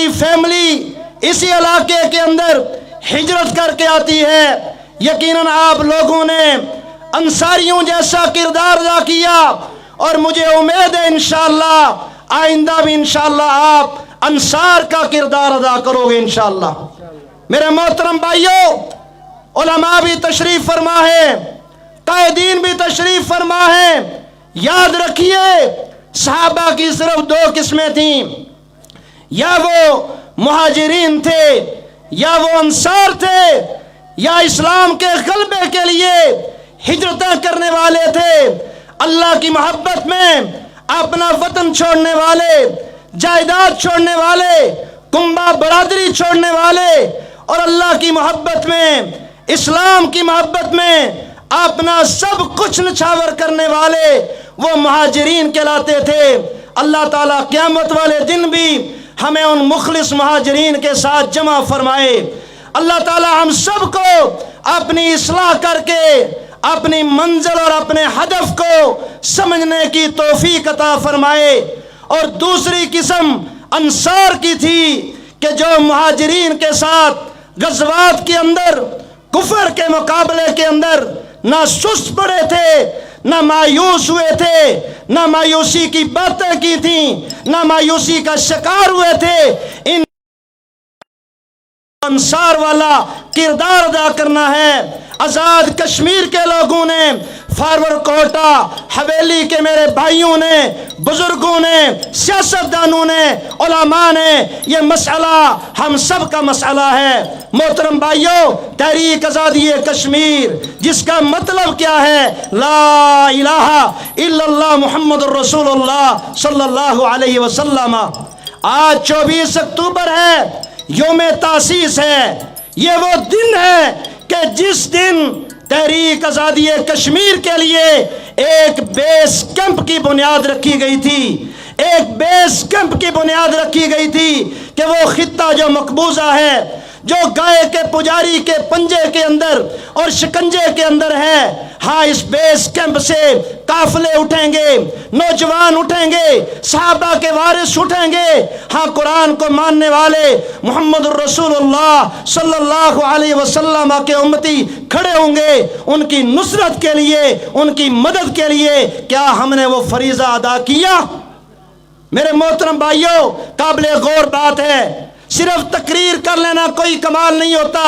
کی فیملی اسی علاقے کے اندر ہجرت کر کے آتی ہے، یقیناً آپ لوگوں نے انصاریوں جیسا کردار ادا کیا، اور مجھے امید ہے انشاءاللہ آئندہ بھی انشاءاللہ آپ انصار کا کردار ادا کرو گے انشاءاللہ۔ میرے محترم بھائیوں، علماء بھی تشریف فرما ہے، قائدین بھی تشریف فرما ہے۔ یاد رکھیے صحابہ کی صرف دو قسمیں تھیں، یا وہ مہاجرین تھے یا وہ انصار تھے، یا اسلام کے غلبے کے لیے ہجرتیں کرنے والے تھے، اللہ کی محبت میں اپنا وطن چھوڑنے والے، جائیداد چھوڑنے والے، کنبہ برادری چھوڑنے والے، اور اللہ کی محبت میں، اسلام کی محبت میں اپنا سب کچھ نچھاور کرنے والے وہ مہاجرین کہلاتے تھے۔ اللہ تعالیٰ قیامت والے دن بھی ہمیں ان مخلص مہاجرین کے ساتھ جمع فرمائے۔ اللہ تعالیٰ ہم سب کو اپنی اصلاح کر کے اپنی منزل اور اپنے ہدف کو سمجھنے کی توفیق عطا فرمائے۔ اور دوسری قسم انصار کی تھی کہ جو مہاجرین کے ساتھ غزوات کے اندر کفر کے مقابلے کے اندر نہ سست پڑے تھے، نہ مایوس ہوئے تھے، نہ مایوسی کی باتیں کی تھیں، نہ مایوسی کا شکار ہوئے تھے۔ ان انصار والا کردار ادا کرنا ہے۔ آزاد کشمیر کے لوگوں نے، فارورڈ کوٹا حویلی کے میرے بھائیوں نے، بزرگوں نے، سیاستدانوں نے، علماء نے، یہ مسئلہ ہم سب کا مسئلہ ہے۔ محترم بھائیوں، تحریک آزادی کشمیر جس کا مطلب کیا ہے؟ لا الہ الا اللہ محمد الرسول اللہ صلی اللہ علیہ وسلم۔ آج 24 اکتوبر ہے، یوم تاسیس ہے۔ یہ وہ دن ہے کہ جس دن تحریک آزادی کشمیر کے لیے ایک بیس کیمپ کی بنیاد رکھی گئی تھی، ایک بیس کیمپ کی بنیاد رکھی گئی تھی کہ وہ خطہ جو مقبوضہ ہے، جو گائے کے پجاری کے پنجے کے اندر اور شکنجے کے اندر ہے، ہاں اس بیس کیمپ سے قافلے اٹھیں گے، نوجوان اٹھیں گے، صحابہ کے وارث اٹھیں گے، ہاں قرآن کو ماننے والے محمد الرسول اللہ صلی اللہ علیہ وسلم کے امتی کھڑے ہوں گے ان کی نصرت کے لیے، ان کی مدد کے لیے۔ کیا ہم نے وہ فریضہ ادا کیا؟ میرے محترم بھائیوں، قابل غور بات ہے، صرف تقریر کر لینا کوئی کمال نہیں ہوتا،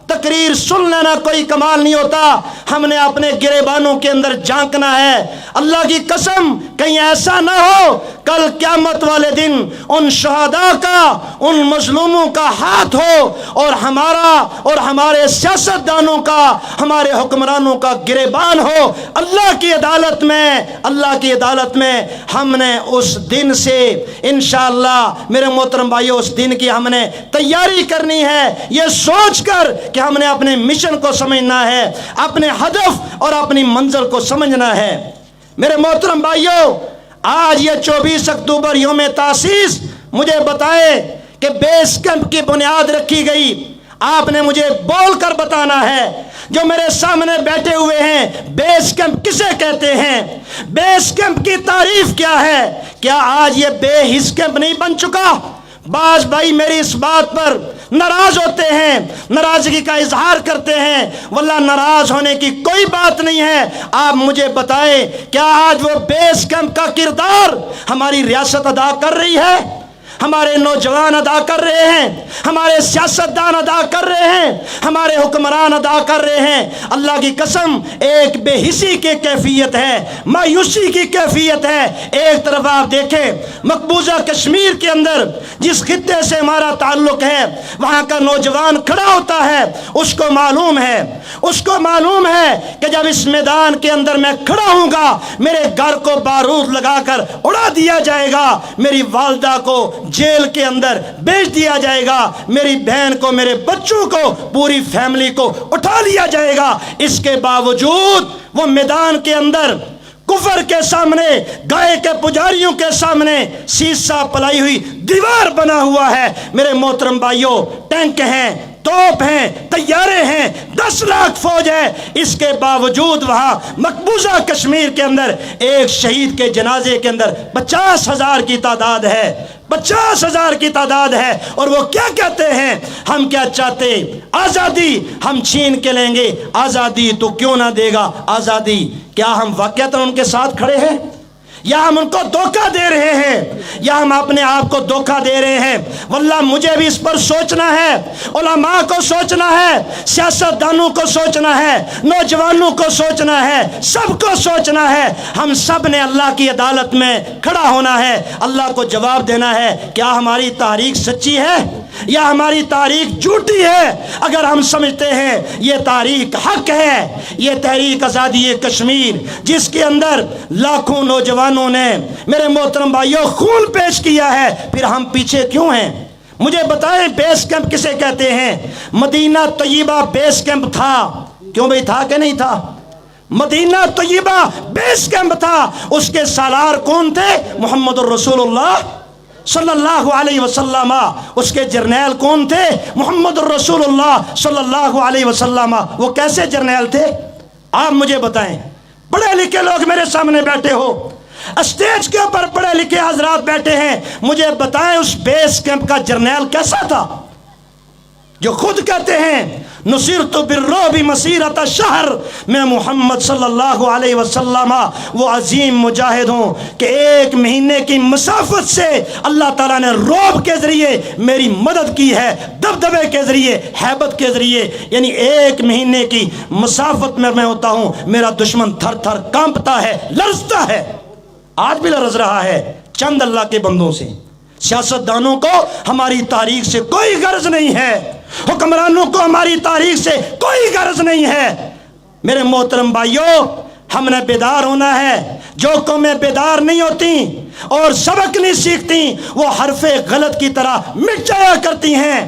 تقریر سن لینا کوئی کمال نہیں ہوتا، ہم نے اپنے گریبانوں کے اندر جھانکنا ہے۔ اللہ کی قسم کہیں ایسا نہ ہو کل قیامت والے دن ان شہداء کا، ان مظلوموں کا ہاتھ ہو اور ہمارا اور ہمارے سیاستدانوں کا، ہمارے حکمرانوں کا گریبان ہو۔ اللہ کی عدالت میں، اللہ کی عدالت میں ہم نے اس دن سے انشاءاللہ میرے محترم بھائیو اس دن کی ہم نے تیاری کرنی ہے، یہ سوچ کر کہ ہم نے اپنے مشن کو سمجھنا ہے، اپنے ہدف اور اپنی منزل کو سمجھنا ہے۔ میرے محترم بھائیو، آج یہ 24 اکتوبر یوم تاسیس، مجھے بتائیں کہ بیس کیمپ کی بنیاد رکھی گئی، آپ نے مجھے بول کر بتانا ہے۔ جو میرے سامنے بیٹھے ہوئے ہیں، بیس کیمپ کسے کہتے ہیں؟ بیس کیمپ کی تعریف کیا ہے؟ کیا آج یہ بے حس کیمپ نہیں بن چکا؟ بعض بھائی میری اس بات پر ناراض ہوتے ہیں، ناراضگی کا اظہار کرتے ہیں، واللہ ناراض ہونے کی کوئی بات نہیں ہے۔ آپ مجھے بتائیں کیا آج وہ بیس کیمپ کا کردار ہماری ریاست ادا کر رہی ہے؟ ہمارے نوجوان ادا کر رہے ہیں، ہمارے سیاستدان ادا کر رہے ہیں، ہمارے حکمران ادا کر رہے ہیں؟ اللہ کی قسم ایک بے حسی کی کیفیت ہے، مایوسی کی کیفیت ہے۔ ایک طرف آپ دیکھیں مقبوضہ کشمیر کے اندر جس خطے سے ہمارا تعلق ہے، وہاں کا نوجوان کھڑا ہوتا ہے، اس کو معلوم ہے کہ جب اس میدان کے اندر میں کھڑا ہوں گا میرے گھر کو بارود لگا کر اڑا دیا جائے گا، میری والدہ کو جیل کے اندر بیچ دیا جائے گا، میری بہن کو، میرے بچوں کو، پوری فیملی کو اٹھا لیا جائے گا۔ اس کے باوجود وہ میدان کے اندر کفر کے سامنے، گائے کے پجاریوں کے سامنے سیسا پلائی ہوئی دیوار بنا ہوا ہے۔ میرے محترم بھائیوں، ٹینک ہیں، توپ ہیں، طیارے ہیں، 10 لاکھ فوج ہے، اس کے باوجود وہاں مقبوضہ کشمیر کے اندر ایک شہید کے جنازے کے اندر 50,000 کی تعداد ہے۔ 50,000 کی تعداد ہے، اور وہ کیا کہتے ہیں؟ ہم کیا چاہتے؟ آزادی ہم چھین کے لیں گے۔ آزادی تو کیوں نہ دے گا آزادی؟ کیا ہم واقعتاً ان کے ساتھ کھڑے ہیں، یا ہم ان کو دھوکہ دے رہے ہیں، یا ہم اپنے آپ کو دھوکہ دے رہے ہیں؟ واللہ مجھے بھی اس پر سوچنا ہے، علماء کو سوچنا ہے، سیاست دانوں کو سوچنا ہے، نوجوانوں کو سوچنا ہے، سب کو سوچنا ہے۔ ہم سب نے اللہ کی عدالت میں کھڑا ہونا ہے، اللہ کو جواب دینا ہے، کیا ہماری تاریخ سچی ہے یا ہماری تاریخ جھوٹی ہے؟ اگر ہم سمجھتے ہیں یہ تاریخ حق ہے، یہ تحریک آزادی کشمیر جس کے اندر لاکھوں نوجوانوں نے میرے محترم بھائیوں خون پیش کیا ہے، پھر ہم پیچھے کیوں ہیں؟ مجھے بتائیں بیس کیمپ کسے کہتے ہیں؟ مدینہ طیبہ بیس کیمپ تھا، کیوں بھئی تھا کہ نہیں تھا؟ مدینہ طیبہ بیس کیمپ تھا، اس کے سالار کون تھے؟ محمد الرسول اللہ صلی اللہ علیہ وسلم۔ اس کے جرنیل کون تھے؟ محمد الرسول اللہ صلی اللہ علیہ وسلم۔ وہ کیسے جرنیل تھے آپ مجھے بتائیں؟ پڑھے لکھے لوگ میرے سامنے بیٹھے ہو، اسٹیج کے اوپر پڑھے لکھے حضرات بیٹھے ہیں، مجھے بتائیں اس بیس کیمپ کا جرنیل کیسا تھا؟ جو خود کہتے ہیں نصرت بالرعب مسیرۃ شہر، میں محمد صلی اللہ علیہ وسلم وہ عظیم مجاہد ہوں کہ 1 مہینے کی مسافت سے اللہ تعالیٰ نے رعب کے ذریعے میری مدد کی ہے، دبدبے کے ذریعے، ہیبت کے ذریعے، یعنی 1 مہینے کی مسافت میں ہوتا ہوں، میرا دشمن تھر تھر کانپتا ہے، لرزتا ہے، آج بھی لرز رہا ہے چند اللہ کے بندوں سے۔ سیاست دانوں کو ہماری تاریخ سے کوئی غرض نہیں ہے، حکمرانوں کو ہماری تاریخ سے کوئی غرض نہیں ہے۔ میرے محترم بھائیوں، ہم نے بیدار ہونا ہے۔ جو قومیں بیدار نہیں ہوتی اور سبق نہیں سیکھتی وہ حرف غلط کی طرح مٹ جایا کرتی ہیں۔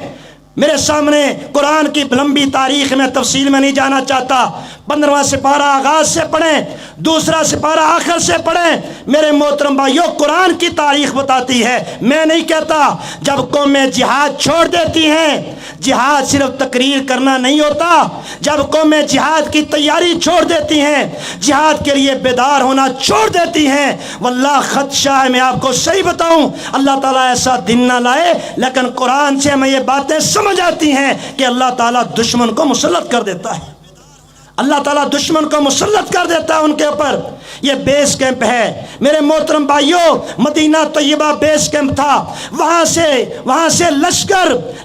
میرے سامنے قرآن کی لمبی تاریخ میں تفصیل میں نہیں جانا چاہتا، 15واں سپارہ آغاز سے پڑھیں، 2واں سپارہ آخر سے پڑھیں۔ میرے محترم بھائیوں، قرآن کی تاریخ بتاتی ہے، میں نہیں کہتا۔ جب قومیں جہاد چھوڑ دیتی ہیں، جہاد صرف تقریر کرنا نہیں ہوتا، جب قومیں جہاد کی تیاری چھوڑ دیتی ہیں، جہاد کے لیے بیدار ہونا چھوڑ دیتی ہیں، واللہ خدشہ ہے، میں آپ کو صحیح بتاؤں، اللہ تعالیٰ ایسا دن نہ لائے، لیکن قرآن سے ہمیں یہ باتیں سمجھ آتی ہیں کہ اللہ تعالیٰ دشمن کو مسلط کر دیتا ہے، اللہ تعالیٰ دشمن کو مسلط کر دیتا ہے ان کے اوپر۔ یہ بیس کیمپ ہے میرے محترم بھائیوں، مدینہ طیبہ بیس کیمپ تھا۔ وہاں سے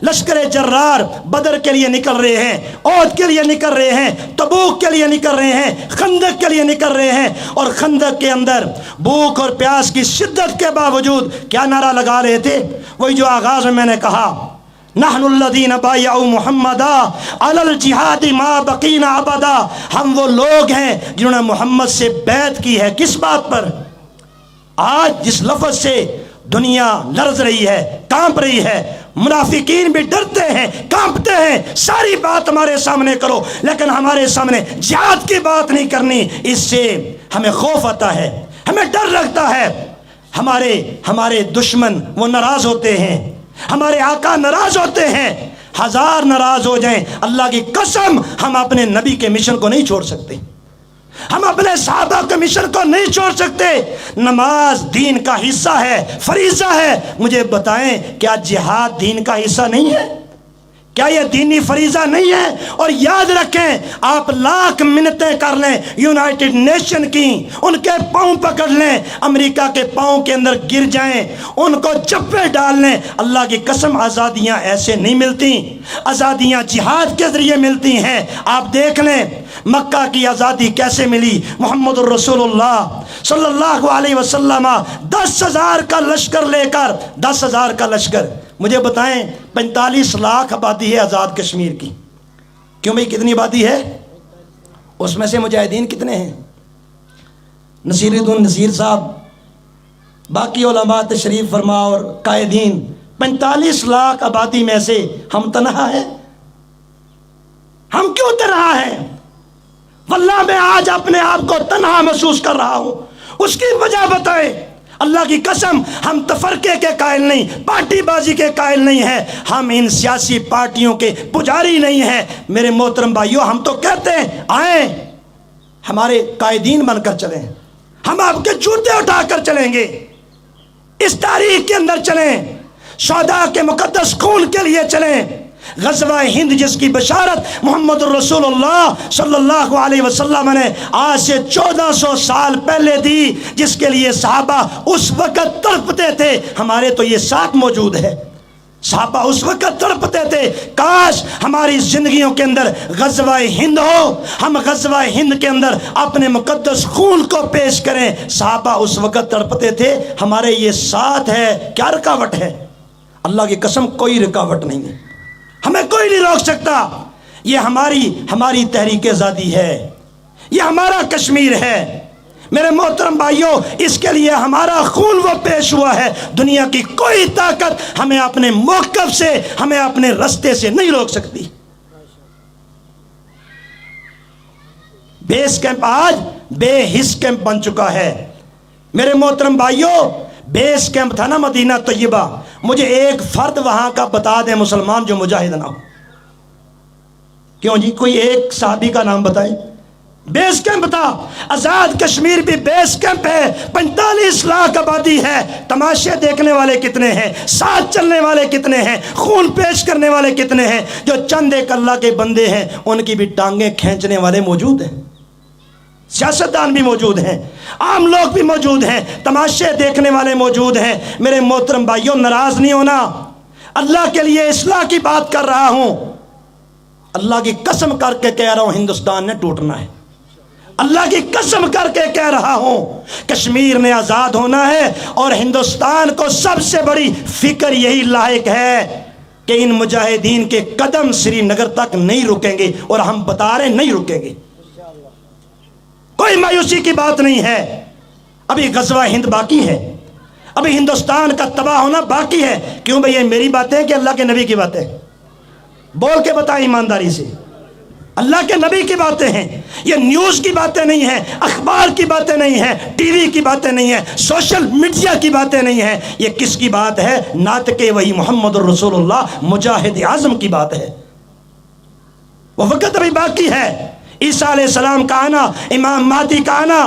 لشکر جرار بدر کے لیے نکل رہے ہیں، احد کے لیے نکل رہے ہیں، تبوک کے لیے نکل رہے ہیں، خندق کے لیے نکل رہے ہیں، اور خندق کے اندر بھوک اور پیاس کی شدت کے باوجود کیا نعرہ لگا رہے تھے؟ وہی جو آغاز میں نے کہا، نحن الذین بایعوا محمدا علی الجہاد ما بقینا ابدا، ہم وہ لوگ ہیں جنہوں نے محمد سے بیعت کی ہے۔ کس بات پر؟ آج جس لفظ سے دنیا لرز رہی ہے، کانپ رہی ہے، منافقین بھی ڈرتے ہیں، کانپتے ہیں، ساری بات ہمارے سامنے کرو، لیکن ہمارے سامنے جہاد کی بات نہیں کرنی، اس سے ہمیں خوف آتا ہے، ہمیں ڈر لگتا ہے۔ ہمارے دشمن وہ ناراض ہوتے ہیں، ہمارے آقا ناراض ہوتے ہیں، 1000 ناراض ہو جائیں، اللہ کی قسم ہم اپنے نبی کے مشن کو نہیں چھوڑ سکتے، ہم اپنے صحابہ کے مشن کو نہیں چھوڑ سکتے۔ نماز دین کا حصہ ہے، فریضہ ہے، مجھے بتائیں کیا جہاد دین کا حصہ نہیں ہے؟ کیا یہ دینی فریضہ نہیں ہے؟ اور یاد رکھیں، آپ لاکھ منتیں کر لیں یونائٹڈ نیشن کی، ان کے پاؤں پکڑ لیں، امریکہ کے پاؤں کے اندر گر جائیں، ان کو چپے ڈال لیں، اللہ کی قسم آزادیاں ایسے نہیں ملتی، آزادیاں جہاد کے ذریعے ملتی ہیں۔ آپ دیکھ لیں مکہ کی آزادی کیسے ملی، محمد الرسول اللہ صلی اللہ علیہ وسلم 10,000 کا لشکر لے کر، 10,000 کا لشکر، مجھے بتائیں 45 لاکھ آبادی ہے آزاد کشمیر کی، کیوں بھئی کتنی آبادی ہے؟ اس میں سے مجاہدین کتنے ہیں؟ نصیر الدین نصیر صاحب، باقی علماء تشریف فرما اور قائدین، 45 لاکھ آبادی میں سے ہم تنہا ہیں؟ ہم کیوں تنہا ہیں؟ واللہ میں آج اپنے آپ کو تنہا محسوس کر رہا ہوں، اس کی وجہ بتائیں۔ اللہ کی قسم ہم تفرقے کے قائل نہیں، پارٹی بازی کے قائل نہیں ہیں، ہم ان سیاسی پارٹیوں کے پجاری نہیں ہیں۔ میرے محترم بھائیوں، ہم تو کہتے ہیں آئیں ہمارے قائدین بن کر چلیں، ہم آپ کے جوتے اٹھا کر چلیں گے، اس تاریخ کے اندر چلیں، شہداء کے مقدس خون کے لیے چلیں۔ غزوہ ہند جس کی بشارت محمد الرسول اللہ صلی اللہ علیہ وسلم نے آج سے 1400 سال پہلے دی، جس کے لیے صحابہ اس وقت تڑپتے تھے، ہمارے تو یہ ساتھ موجود ہے۔ صحابہ اس وقت تڑپتے تھے، کاش ہماری زندگیوں کے اندر غزوہ ہند ہو، ہم غزوہ ہند کے اندر اپنے مقدس خون کو پیش کریں۔ صحابہ اس وقت تڑپتے تھے، ہمارے یہ ساتھ ہے، کیا رکاوٹ ہے؟ اللہ کی قسم کوئی رکاوٹ نہیں ہے، ہمیں کوئی نہیں روک سکتا۔ یہ ہماری تحریک آزادی ہے، یہ ہمارا کشمیر ہے میرے محترم بھائیوں، اس کے لیے ہمارا خون وہ پیش ہوا ہے۔ دنیا کی کوئی طاقت ہمیں اپنے موقف سے، ہمیں اپنے رستے سے نہیں روک سکتی۔ بیس کیمپ آج بے حس کیمپ بن چکا ہے میرے محترم بھائیوں۔ بیس کیمپ تھا نا مدینہ طیبہ، مجھے ایک فرد وہاں کا بتا دیں مسلمان جو مجاہد نہ ہو۔ کیوں جی؟ کوئی ایک صحابی کا نام بتائیں۔ بیس کیمپ تھا، آزاد کشمیر بھی بیس کیمپ ہے، 45 لاکھ آبادی ہے۔ تماشے دیکھنے والے کتنے ہیں، ساتھ چلنے والے کتنے ہیں، خون پیش کرنے والے کتنے ہیں؟ جو چند ایک اللہ کے بندے ہیں ان کی بھی ٹانگیں کھینچنے والے موجود ہیں، سیاستدان بھی موجود ہیں، عام لوگ بھی موجود ہیں، تماشے دیکھنے والے موجود ہیں۔ میرے محترم بھائیوں، ناراض نہیں ہونا، اللہ کے لیے اصلاح کی بات کر رہا ہوں۔ اللہ کی قسم کر کے کہہ رہا ہوں، ہندوستان نے ٹوٹنا ہے۔ اللہ کی قسم کر کے کہہ رہا ہوں، کشمیر نے آزاد ہونا ہے، اور ہندوستان کو سب سے بڑی فکر یہی لاحق ہے کہ ان مجاہدین کے قدم سری نگر تک نہیں رکیں گے، اور ہم بتا رہے ہیں نہیں رکیں گے۔ کوئی مایوسی کی بات نہیں ہے، ابھی غزوہ ہند باقی ہے، ابھی ہندوستان کا تباہ ہونا باقی ہے۔ کیوں بھئی؟ یہ میری باتیں کہ اللہ کے نبی کی باتیں؟ بول کے بتائیں ایمانداری سے، اللہ کے نبی کی باتیں ہیں، یہ نیوز کی باتیں نہیں ہیں، اخبار کی باتیں نہیں ہیں، ٹی وی کی باتیں نہیں ہیں، سوشل میڈیا کی باتیں نہیں ہیں۔ یہ کس کی بات ہے؟ ناطق وحی محمد الرسول اللہ مجاہد اعظم کی بات ہے۔ وہ وقت ابھی باقی ہے، عیسیٰ علیہ السلام کا آنا، امام مہدی کا آنا،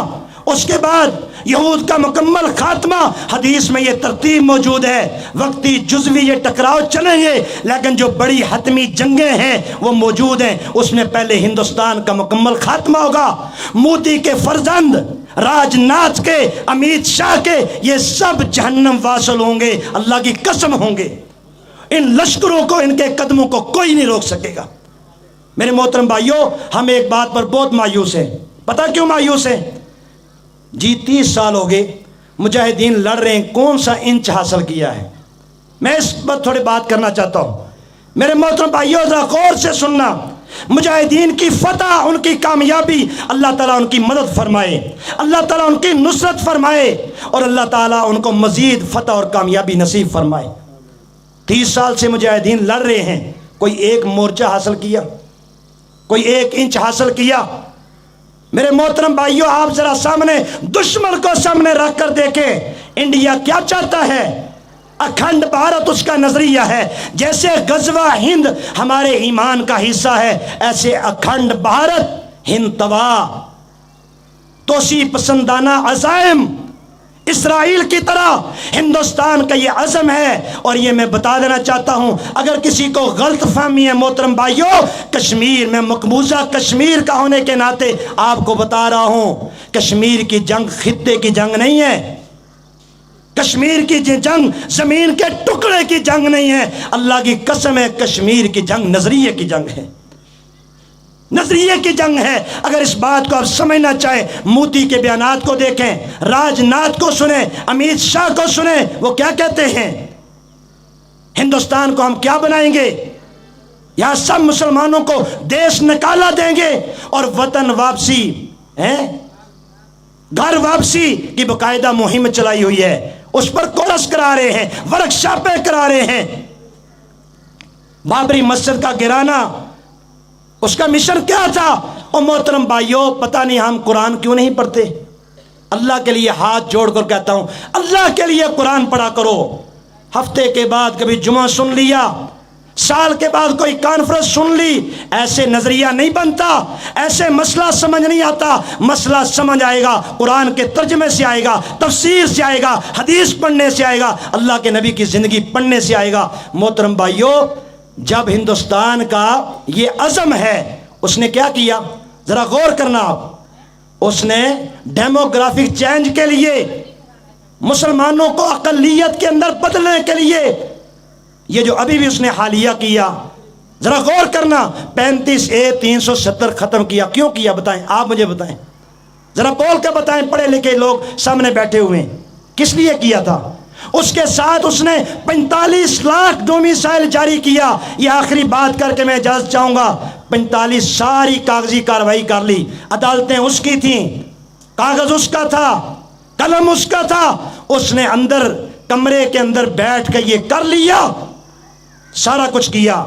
اس کے بعد یہود کا مکمل خاتمہ۔ حدیث میں یہ ترتیب موجود ہے، وقتی جزوی یہ ٹکراؤ چلیں گے، لیکن جو بڑی حتمی جنگیں ہیں وہ موجود ہیں۔ اس میں پہلے ہندوستان کا مکمل خاتمہ ہوگا، مودی کے فرزند، راج ناتھ کے، امیت شاہ کے، یہ سب جہنم واصل ہوں گے، اللہ کی قسم ہوں گے۔ ان لشکروں کو، ان کے قدموں کو کوئی نہیں روک سکے گا۔ میرے محترم بھائیوں، ہم ایک بات پر بہت مایوس ہیں۔ پتہ کیوں مایوس ہیں؟ جی 30 سال ہو گئے مجاہدین لڑ رہے ہیں، کون سا انچ حاصل کیا ہے؟ میں اس پر تھوڑی بات کرنا چاہتا ہوں۔ میرے محترم بھائیوں، ذرا غور سے سننا۔ مجاہدین کی فتح، ان کی کامیابی، اللہ تعالیٰ ان کی مدد فرمائے، اللہ تعالیٰ ان کی نصرت فرمائے، اور اللہ تعالیٰ ان کو مزید فتح اور کامیابی نصیب فرمائے۔ 30 سال سے مجاہدین لڑ رہے ہیں، کوئی ایک مورچہ حاصل کیا؟ کوئی ایک انچ حاصل کیا؟ میرے محترم بھائیوں، آپ ذرا سامنے دشمن کو سامنے رکھ کر دیکھیں، انڈیا کیا چاہتا ہے؟ اکھنڈ بھارت اس کا نظریہ ہے۔ جیسے غزوہ ہند ہمارے ایمان کا حصہ ہے، ایسے اکھنڈ بھارت، ہند تباہ، توسیع پسندانہ عزائم اسرائیل کی طرح ہندوستان کا یہ عزم ہے۔ اور یہ میں بتا دینا چاہتا ہوں، اگر کسی کو غلط فہمی ہے محترم بھائیوں، کشمیر میں مقبوضہ کشمیر کا ہونے کے ناطے آپ کو بتا رہا ہوں، کشمیر کی جنگ خطے کی جنگ نہیں ہے، کشمیر کی جنگ زمین کے ٹکڑے کی جنگ نہیں ہے، اللہ کی قسم ہے، کشمیر کی جنگ نظریے کی جنگ ہے، نظریے کی جنگ ہے۔ اگر اس بات کو آپ سمجھنا چاہیں، مودی کے بیانات کو دیکھیں، راج ناتھ کو سنیں، امیت شاہ کو سنیں، وہ کیا کہتے ہیں؟ ہندوستان کو ہم کیا بنائیں گے؟ یہاں سب مسلمانوں کو دیش نکالا دیں گے، اور وطن واپسی، گھر واپسی کی باقاعدہ مہم چلائی ہوئی ہے، اس پر کورس کرا رہے ہیں، ورکشاپیں کرا رہے ہیں۔ بابری مسجد کا گرانا، اس کا مشن کیا تھا؟ اور محترم بھائیوں، پتہ نہیں ہم قرآن کیوں نہیں پڑھتے؟ اللہ کے لیے ہاتھ جوڑ کر کہتا ہوں، اللہ کے لیے قرآن پڑھا کرو۔ ہفتے کے بعد کبھی جمعہ سن لیا، سال کے بعد کوئی کانفرنس سن لی، ایسے نظریہ نہیں بنتا، ایسے مسئلہ سمجھ نہیں آتا۔ مسئلہ سمجھ آئے گا قرآن کے ترجمے سے آئے گا، تفسیر سے آئے گا، حدیث پڑھنے سے آئے گا، اللہ کے نبی کی زندگی پڑھنے سے آئے گا۔ محترم بھائیو، جب ہندوستان کا یہ عزم ہے، اس نے کیا کیا؟ ذرا غور کرنا آپ۔ اس نے ڈیموگرافک چینج کے لیے، مسلمانوں کو اقلیت کے اندر بدلنے کے لیے، یہ جو ابھی بھی اس نے حالیہ کیا، ذرا غور کرنا، 35A-370 ختم کیا۔ کیوں کیا بتائیں؟ آپ مجھے بتائیں، ذرا بول کے بتائیں، پڑھے لکھے لوگ سامنے بیٹھے ہوئے ہیں، کس لیے کیا تھا؟ اس کے ساتھ اس نے 45 لاکھ ڈومیسائل جاری کیا۔ یہ آخری بات کر کے میں اجازت چاہوں گا۔ 45 ساری کاغذی کارروائی کر لی، عدالتیں اس کی تھیں، کاغذ اس کا تھا، قلم اس کا تھا، اس نے اندر کمرے کے اندر بیٹھ کے یہ کر لیا، سارا کچھ کیا۔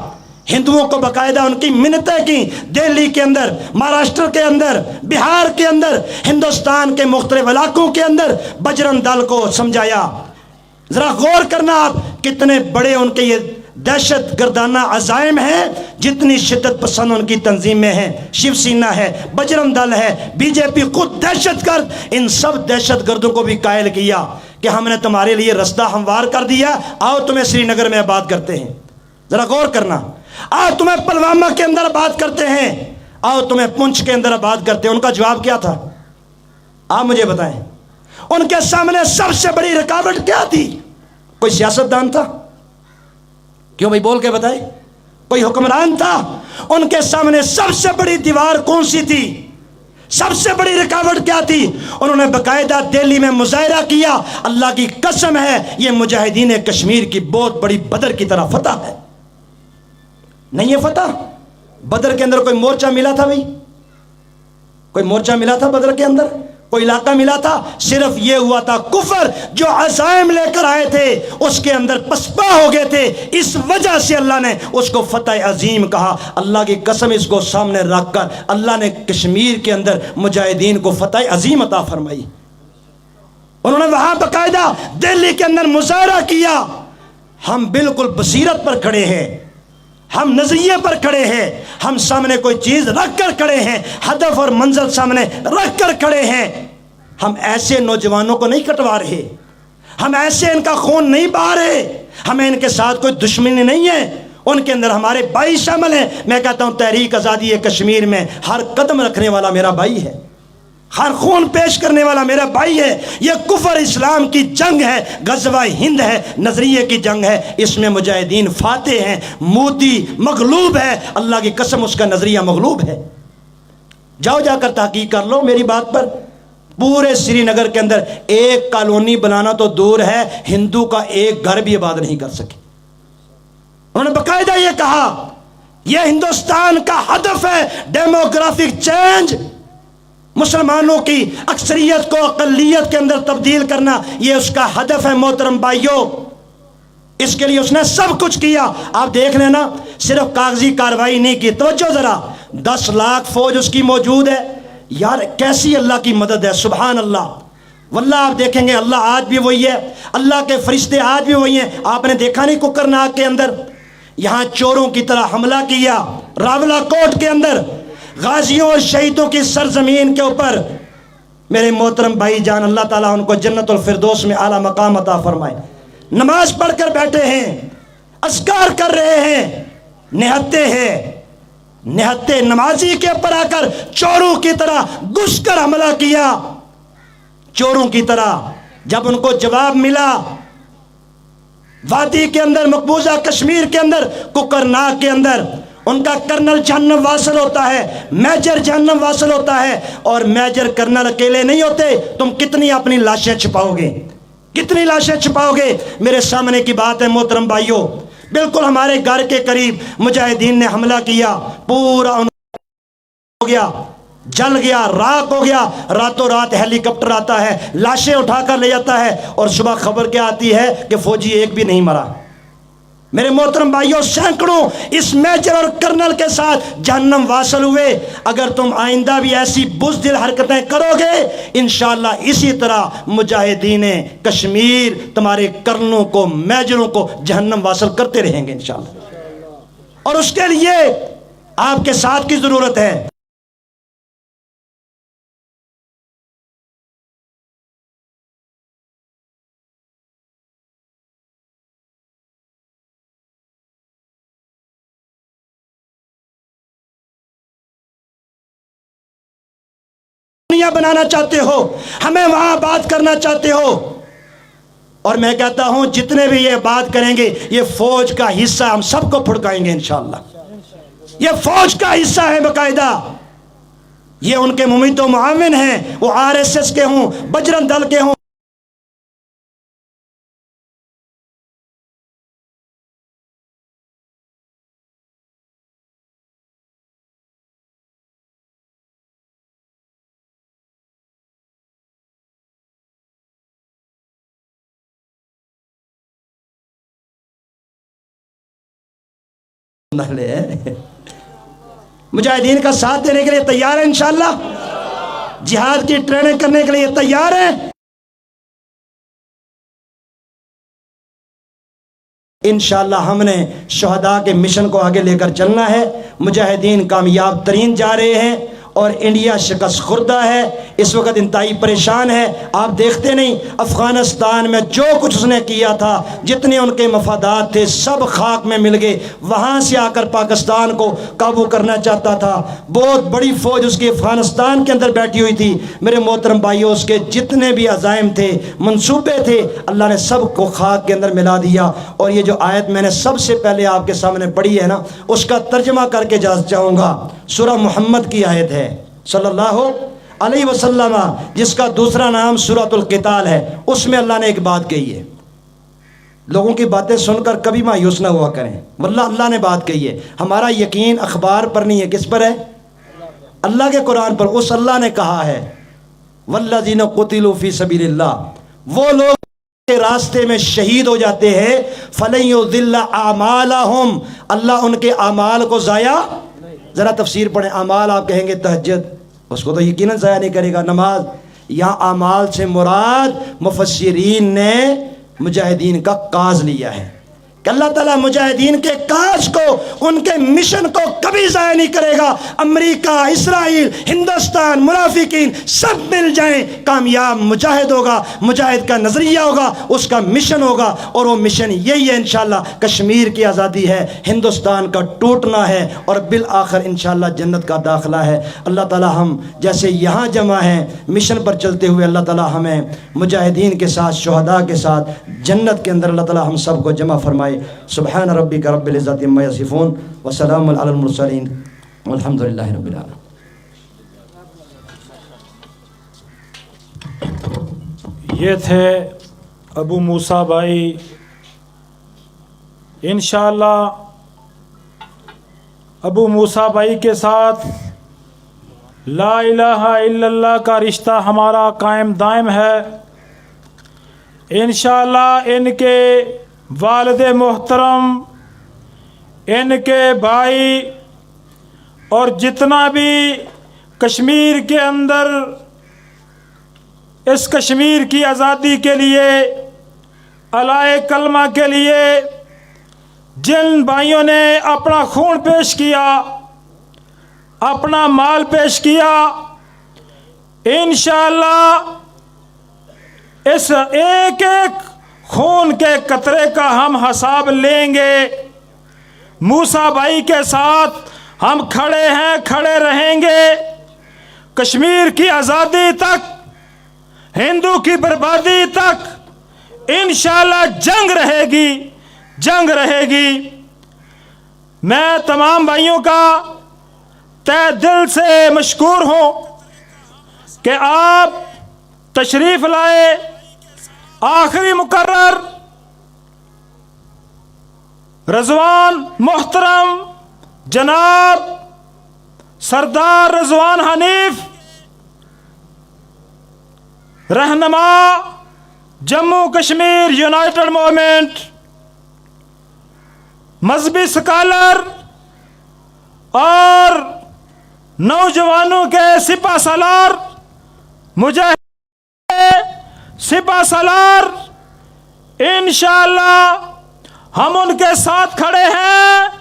ہندوؤں کو باقاعدہ ان کی منتیں کی، دہلی کے اندر، مہاراشٹر کے اندر، بہار کے اندر، ہندوستان کے مختلف علاقوں کے اندر بجرنگ دل کو سمجھایا۔ ذرا غور کرنا آپ، کتنے بڑے ان کے یہ دہشت گردانہ عزائم ہیں، جتنی شدت پسند ان کی تنظیمیں ہیں، شیو سینا ہے، بجرنگ دل ہے، بی جے پی، خود دہشت گرد، ان سب دہشت گردوں کو بھی قائل کیا کہ ہم نے تمہارے لیے رستہ ہموار کر دیا، آؤ تمہیں سری نگر میں آباد کرتے ہیں۔ ذرا غور کرنا، آؤ تمہیں پلوامہ کے اندر آباد کرتے ہیں، آؤ تمہیں پونچھ کے اندر آباد کرتے ہیں۔ ان کا جواب کیا تھا؟ آپ مجھے بتائیں، ان کے سامنے سب سے بڑی رکاوٹ کیا تھی؟ کوئی سیاستدان تھا؟ کیوں بھائی بول کے بتائیں، کوئی حکمران تھا؟ ان کے سامنے سب سے بڑی دیوار کون سی تھی؟ سب سے بڑی رکاوٹ کیا تھی؟ انہوں نے باقاعدہ دہلی میں مظاہرہ کیا، اللہ کی قسم ہے یہ مجاہدین کشمیر کی بہت بڑی بدر کی طرح فتح ہے۔ نہیں ہے فتح؟ بدر کے اندر کوئی مورچہ ملا تھا بھائی؟ کوئی مورچہ ملا تھا بدر کے اندر؟ کوئی علاقہ ملا تھا؟ صرف یہ ہوا تھا کفر جو عزائم لے کر آئے تھے اس کے اندر پسپا ہو گئے تھے، اس وجہ سے اللہ نے اس کو فتح عظیم کہا۔ اللہ کی قسم، اس کو سامنے رکھ کر اللہ نے کشمیر کے اندر مجاہدین کو فتح عظیم عطا فرمائی۔ انہوں نے وہاں باقاعدہ دہلی کے اندر مظاہرہ کیا۔ ہم بالکل بصیرت پر کھڑے ہیں، ہم نظریے پر کھڑے ہیں، ہم سامنے کوئی چیز رکھ کر کھڑے ہیں، ہدف اور منزل سامنے رکھ کر کھڑے ہیں۔ ہم ایسے نوجوانوں کو نہیں کٹوا رہے، ہم ایسے ان کا خون نہیں بہا رہے، ہمیں ان کے ساتھ کوئی دشمنی نہیں ہے، ان کے اندر ہمارے بھائی شامل ہیں۔ میں کہتا ہوں تحریک آزادی کشمیر میں ہر قدم رکھنے والا میرا بھائی ہے، ہر خون پیش کرنے والا میرا بھائی ہے۔ یہ کفر اسلام کی جنگ ہے، غزوہ ہند ہے، نظریے کی جنگ ہے، اس میں مجاہدین فاتح ہیں، مودی مغلوب ہے، اللہ کی قسم اس کا نظریہ مغلوب ہے۔ جاؤ جا کر تحقیق کر لو میری بات پر۔ پورے سری نگر کے اندر ایک کالونی بنانا تو دور ہے، ہندو کا ایک گھر بھی آباد نہیں کر سکے۔ انہوں نے باقاعدہ یہ کہا یہ ہندوستان کا ہدف ہے ڈیموگرافک چینج، مسلمانوں کی اکثریت کو اقلیت کے اندر تبدیل کرنا، یہ اس کا ہدف ہے۔ محترم بھائیوں، اس کے لیے اس نے سب کچھ کیا۔ آپ دیکھ لینا، صرف کاغذی کارروائی نہیں کی، توجہ ذرا، 10 لاکھ فوج اس کی موجود ہے۔ یار کیسی اللہ کی مدد ہے، سبحان اللہ۔ واللہ آپ دیکھیں گے اللہ آج بھی وہی ہے، اللہ کے فرشتے آج بھی وہی ہیں۔ آپ نے دیکھا نہیں کوکرناگ کے اندر یہاں چوروں کی طرح حملہ کیا، راولہ کوٹ کے اندر غازیوں اور شہیدوں کی سرزمین کے اوپر۔ میرے محترم بھائی جان، اللہ تعالیٰ ان کو جنت الفردوس میں اعلیٰ مقام عطا فرمائے۔ نماز پڑھ کر بیٹھے ہیں، اذکار کر رہے ہیں، نہتے ہیں، نہتے نمازی کے اوپر آ کر چوروں کی طرح گھس کر حملہ کیا، چوروں کی طرح۔ جب ان کو جواب ملا، وادی کے اندر، مقبوضہ کشمیر کے اندر، کوکرناگ کے اندر، ان کا کرنل جہنم واصل ہوتا ہے، میجر جہنم واصل ہوتا ہے، اور میجر کرنل اکیلے نہیں ہوتے۔ تم کتنی اپنی لاشیں چھپاؤ گے، کتنی لاشیں چھپاؤ گے؟ میرے سامنے کی بات ہے محترم بھائیوں، بالکل ہمارے گھر کے قریب مجاہدین نے حملہ کیا، پورا ہو گیا، جل گیا، راکھ ہو گیا۔ راتوں رات ہیلی کاپٹر آتا ہے، لاشیں اٹھا کر لے جاتا ہے، اور صبح خبر کیا آتی ہے کہ فوجی ایک بھی نہیں مرا۔ میرے محترم بھائیوں، سینکڑوں اس میجر اور کرنل کے ساتھ جہنم واصل ہوئے۔ اگر تم آئندہ بھی ایسی بزدل حرکتیں کرو گے، انشاءاللہ اسی طرح مجاہدین کشمیر تمہارے کرنلوں کو، میجروں کو جہنم واصل کرتے رہیں گے انشاءاللہ۔ اور اس کے لیے آپ کے ساتھ کی ضرورت ہے۔ دنیا بنانا چاہتے ہو، ہمیں وہاں بات کرنا چاہتے ہو، اور میں کہتا ہوں جتنے بھی یہ بات کریں گے یہ فوج کا حصہ ہم سب کو پھڑکائیں گے انشاءاللہ۔ یہ فوج کا حصہ ہے باقاعدہ، یہ ان کے ممید و معاون ہیں، وہ RSS کے ہوں، بجرنگ دل کے ہوں۔ مجاہدین کا ساتھ دینے کے لیے تیار ہیں انشاءاللہ، جہاد کی ٹریننگ کرنے کے لیے تیار ہیں انشاءاللہ۔ ہم نے شہداء کے مشن کو آگے لے کر چلنا ہے۔ مجاہدین کامیاب ترین جا رہے ہیں اور انڈیا شکست خوردہ ہے، اس وقت انتہائی پریشان ہے۔ آپ دیکھتے نہیں افغانستان میں جو کچھ اس نے کیا تھا، جتنے ان کے مفادات تھے سب خاک میں مل گئے۔ وہاں سے آ کر پاکستان کو قابو کرنا چاہتا تھا، بہت بڑی فوج اس کی افغانستان کے اندر بیٹھی ہوئی تھی۔ میرے محترم بھائیوں، اس کے جتنے بھی عزائم تھے، منصوبے تھے، اللہ نے سب کو خاک کے اندر ملا دیا۔ اور یہ جو آیت میں نے سب سے پہلے آپ کے سامنے پڑھی ہے نا، اس کا ترجمہ کر کے چاہوں گا۔ سورہ محمد کی آیت ہے صلی اللہ علیہ وسلم، جس کا دوسرا نام سورۃ القتال ہے۔ اس میں اللہ نے ایک بات کہی ہے، لوگوں کی باتیں سن کر کبھی مایوس نہ ہوا کریں، واللہ اللہ نے بات کہی ہے۔ ہمارا یقین اخبار پر نہیں ہے، کس پر ہے؟ اللہ کے قرآن پر۔ اس اللہ نے کہا ہے والذین قتلوا فی سبیل اللہ، وہ لوگ کے راستے میں شہید ہو جاتے ہیں، فلن یضل اعمالہم، اللہ ان کے اعمال کو ضائع، ذرا تفسیر پڑھیں، اعمال آپ کہیں گے تہجد، اس کو تو یقیناً ضائع نہیں کرے گا، نماز، یہاں اعمال سے مراد مفسرین نے مجاہدین کا کاز لیا ہے کہ اللہ تعالیٰ مجاہدین کے کاز کو، ان کے مشن کو کبھی ضائع نہیں کرے گا۔ امریکہ، اسرائیل، ہندوستان، منافقین سب مل جائیں، کامیاب مجاہد ہوگا، مجاہد کا نظریہ ہوگا، اس کا مشن ہوگا، اور وہ مشن یہی ہے انشاءاللہ، کشمیر کی آزادی ہے، ہندوستان کا ٹوٹنا ہے، اور بالآخر انشاءاللہ جنت کا داخلہ ہے۔ اللہ تعالیٰ ہم جیسے یہاں جمع ہیں مشن پر چلتے ہوئے، اللہ تعالیٰ ہمیں مجاہدین کے ساتھ، شہداء کے ساتھ جنت کے اندر اللہ تعالیٰ ہم سب کو جمع فرمائے۔ سبحان ربک رب العزت عما یصفون وسلام علی المرسلین والحمد للہ رب العالمین۔ یہ تھے ابو موسیٰ بھائی، انشاءاللہ ابو موسیٰ بھائی کے ساتھ لا الہ الا اللہ کا رشتہ ہمارا قائم دائم ہے۔ انشاءاللہ ان کے والد محترم، ان کے بھائی، اور جتنا بھی کشمیر کے اندر اس کشمیر کی آزادی کے لیے، علائے کلمہ کے لیے جن بھائیوں نے اپنا خون پیش کیا، اپنا مال پیش کیا، انشاءاللہ اس ایک ایک خون کے قطرے کا ہم حساب لیں گے۔ موسیٰ بھائی کے ساتھ ہم کھڑے ہیں، کھڑے رہیں گے، کشمیر کی آزادی تک، ہندو کی بربادی تک انشاءاللہ جنگ رہے گی، جنگ رہے گی۔ میں تمام بھائیوں کا تہ دل سے مشکور ہوں کہ آپ تشریف لائے۔ آخری مقرر رضوان محترم جناب سردار رضوان حنیف، رہنما جموں کشمیر یونائٹڈ موومنٹ، مذہبی سکالر اور نوجوانوں کے سپہ سالار، مجاہد سپہ سالار، انشاءاللہ ہم ان کے ساتھ کھڑے ہیں۔